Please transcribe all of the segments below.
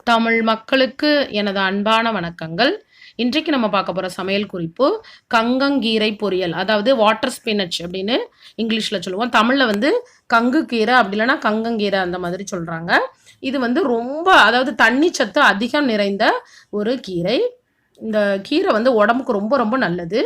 தமிழ் மக்களுக்கு எனது அன்பான வணக்கங்கள். இன்றைக்கு நம்ம பார்க்க போகிற சமையல் குறிப்பு கங்கங்கீரை பொரியல், அதாவது வாட்டர் ஸ்பினச் அப்படின்னு இங்கிலீஷில் சொல்லுவோம். தமிழில் வந்து கங்கு கீரை அப்படி இல்லைன்னா கங்கங்கீரை அந்த மாதிரி சொல்கிறாங்க. இது வந்து ரொம்ப அதாவது தண்ணி சத்து அதிகம் நிறைந்த ஒரு கீரை. இந்த கீரை வந்து உடம்புக்கு ரொம்ப ரொம்ப நல்லது.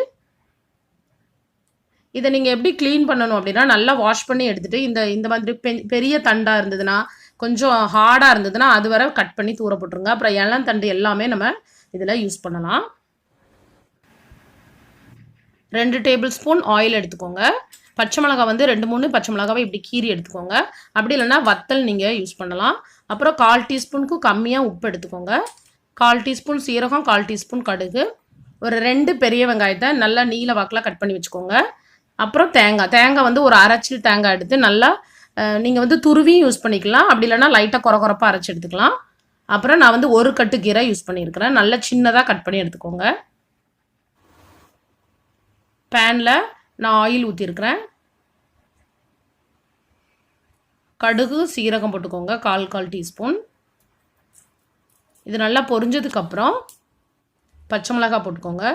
இதை நீங்கள் எப்படி க்ளீன் பண்ணணும் அப்படின்னா, நல்லா வாஷ் பண்ணி எடுத்துகிட்டு இந்த மாதிரி பெரிய தண்டாக இருந்ததுன்னா, கொஞ்சம் ஹார்டாக இருந்ததுன்னா அது வரை கட் பண்ணி தூர போட்டுருங்க. அப்புறம் இளந்தண்டு எல்லாமே நம்ம இதில் யூஸ் பண்ணலாம். 2 டேபிள் ஸ்பூன் ஆயில் எடுத்துக்கோங்க. பச்சை மிளகாய் வந்து 2-3 பச்சை மிளகாவை இப்படி கீறி எடுத்துக்கோங்க. அப்படி இல்லைன்னா வத்தல் நீங்கள் யூஸ் பண்ணலாம். அப்புறம் 1/4 டீஸ்பூனுக்கு கம்மியாக உப்பு எடுத்துக்கோங்க. 1/4 டீஸ்பூன் சீரகம், 1/4 டீஸ்பூன் கடுகு, ஒரு 2 பெரிய வெங்காயத்தை நல்லா நீல வாக்கில் கட் பண்ணி வச்சுக்கோங்க. அப்புறம் தேங்காய் வந்து ஒரு அரைச்சில் தேங்காய் எடுத்து நல்லா நீங்கள் வந்து துருவியும் யூஸ் பண்ணிக்கலாம். அப்படி இல்லைன்னா லைட்டாக குறப்பாக அரைச்சி எடுத்துக்கலாம். அப்புறம் நான் வந்து ஒரு கட்டு கீரை யூஸ் பண்ணியிருக்கிறேன். நல்லா சின்னதாக கட் பண்ணி எடுத்துக்கோங்க. பேனில் நான் ஆயில் ஊற்றிருக்கிறேன். கடுகு சீரகம் போட்டுக்கோங்க, 1/4 டீஸ்பூன். இது நல்லா பொரிஞ்சதுக்கப்புறம் பச்சை மிளகாய் போட்டுக்கோங்க.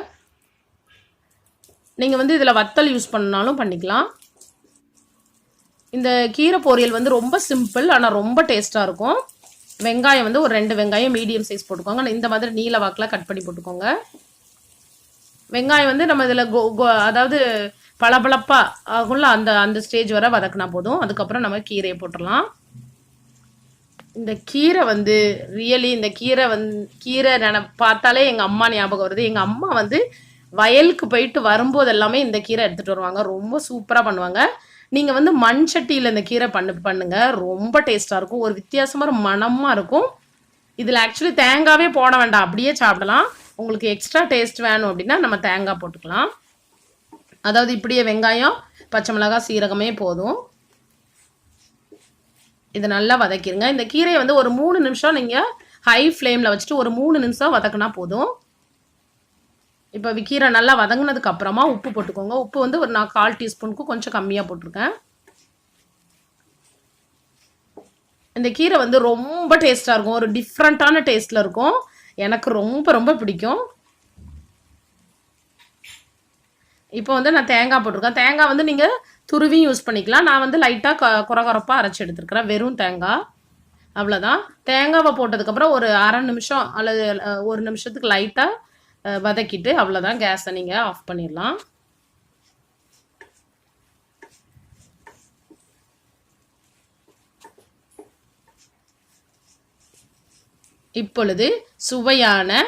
நீங்கள் வந்து இதில் வத்தல் யூஸ் பண்ணாலும் பண்ணிக்கலாம். இந்த கீரை பொரியல் வந்து ரொம்ப சிம்பிள், ஆனால் ரொம்ப டேஸ்ட்டாக இருக்கும். வெங்காயம் வந்து ஒரு 2 வெங்காயம் மீடியம் சைஸ் போட்டுக்கோங்க. இந்த மாதிரி நீல வாக்கில் கட் பண்ணி போட்டுக்கோங்க. வெங்காயம் வந்து நம்ம இதில் அதாவது பளபளப்பாக ஆகும்ல, அந்த ஸ்டேஜ் வரை வதக்கினா போதும். அதுக்கப்புறம் நம்ம கீரையை போட்டுடலாம். இந்த கீரை வந்து ரியலி இந்த கீரை பார்த்தாலே எங்கள் அம்மா ஞாபகம் வருது. எங்கள் அம்மா வந்து வயலுக்கு போயிட்டு வரும்போது எல்லாமே இந்த கீரை எடுத்துகிட்டு வருவாங்க. ரொம்ப சூப்பராக பண்ணுவாங்க. நீங்கள் வந்து மண் சட்டியில் இந்த கீரை பண்ணுங்க, ரொம்ப டேஸ்ட்டாக இருக்கும். ஒரு வித்தியாசமாக மணமாக இருக்கும். இதில் ஆக்சுவலி தேங்காவே போட வேண்டாம், அப்படியே சாப்பிடலாம். உங்களுக்கு எக்ஸ்ட்ரா டேஸ்ட் வேணும் அப்படின்னா நம்ம தேங்காய் போட்டுக்கலாம். அதாவது இப்படியே வெங்காயம், பச்சை மிளகாய், சீரகமே போதும். இதை நல்லா வதக்கிடுங்க. இந்த கீரையை வந்து ஒரு 3 நிமிஷம் நீங்கள் ஹை ஃப்ளேமில் வச்சுட்டு ஒரு 3 நிமிஷம் வதக்கினா போதும். இப்போ கீரை நல்லா வதங்கினதுக்கு அப்புறமா உப்பு போட்டுக்கோங்க. உப்பு வந்து நான் 1/4 டீஸ்பூனுக்கு கொஞ்சம் கம்மியாக போட்டிருக்கேன். இந்த கீரை வந்து ரொம்ப டேஸ்ட்டாக இருக்கும். ஒரு டிஃப்ரெண்ட்டான டேஸ்ட்டில் இருக்கும். எனக்கு ரொம்ப ரொம்ப பிடிக்கும். இப்போ வந்து நான் தேங்காய் போட்டிருக்கேன். தேங்காய் வந்து நீங்கள் துருவியும் யூஸ் பண்ணிக்கலாம். நான் வந்து லைட்டாக குறப்பாக அரைச்சி எடுத்துருக்கிறேன், வெறும் தேங்காய். அவ்வளோதான். தேங்காவை போட்டதுக்கப்புறம் ஒரு 1/2 நிமிஷம் அல்லது 1 நிமிஷத்துக்கு லைட்டாக வதக்கிட்டு அவ்வளோதான், கேஸை நீங்கள் ஆஃப் பண்ணிடலாம். இப்பொழுது சுவையான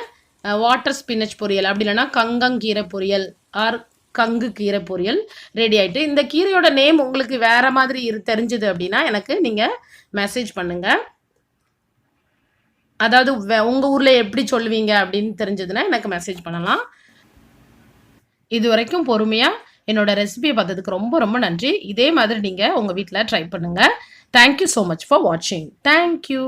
வாட்டர் ஸ்பினச் பொரியல் அப்படி இல்லைன்னா கங்கங்கீரை பொரியல் ஆர் கங்கு கீரை பொரியல் ரெடி ஆகிட்டு. இந்த கீரையோட நேம் உங்களுக்கு வேறு மாதிரி தெரிஞ்சுது அப்படின்னா எனக்கு நீங்கள் மெசேஜ் பண்ணுங்கள். அதாவது உங்கள் ஊரில் எப்படி சொல்லுவீங்க அப்படின்னு தெரிஞ்சதுன்னா எனக்கு மெசேஜ் பண்ணலாம். இது வரைக்கும் பொறுமையாக என்னோட ரெசிபியை பார்த்ததுக்கு ரொம்ப ரொம்ப நன்றி. இதே மாதிரி நீங்கள் உங்கள் வீட்டில் ட்ரை பண்ணுங்கள். தேங்க்யூ ஸோ மச் ஃபார் வாட்சிங். தேங்க்யூ.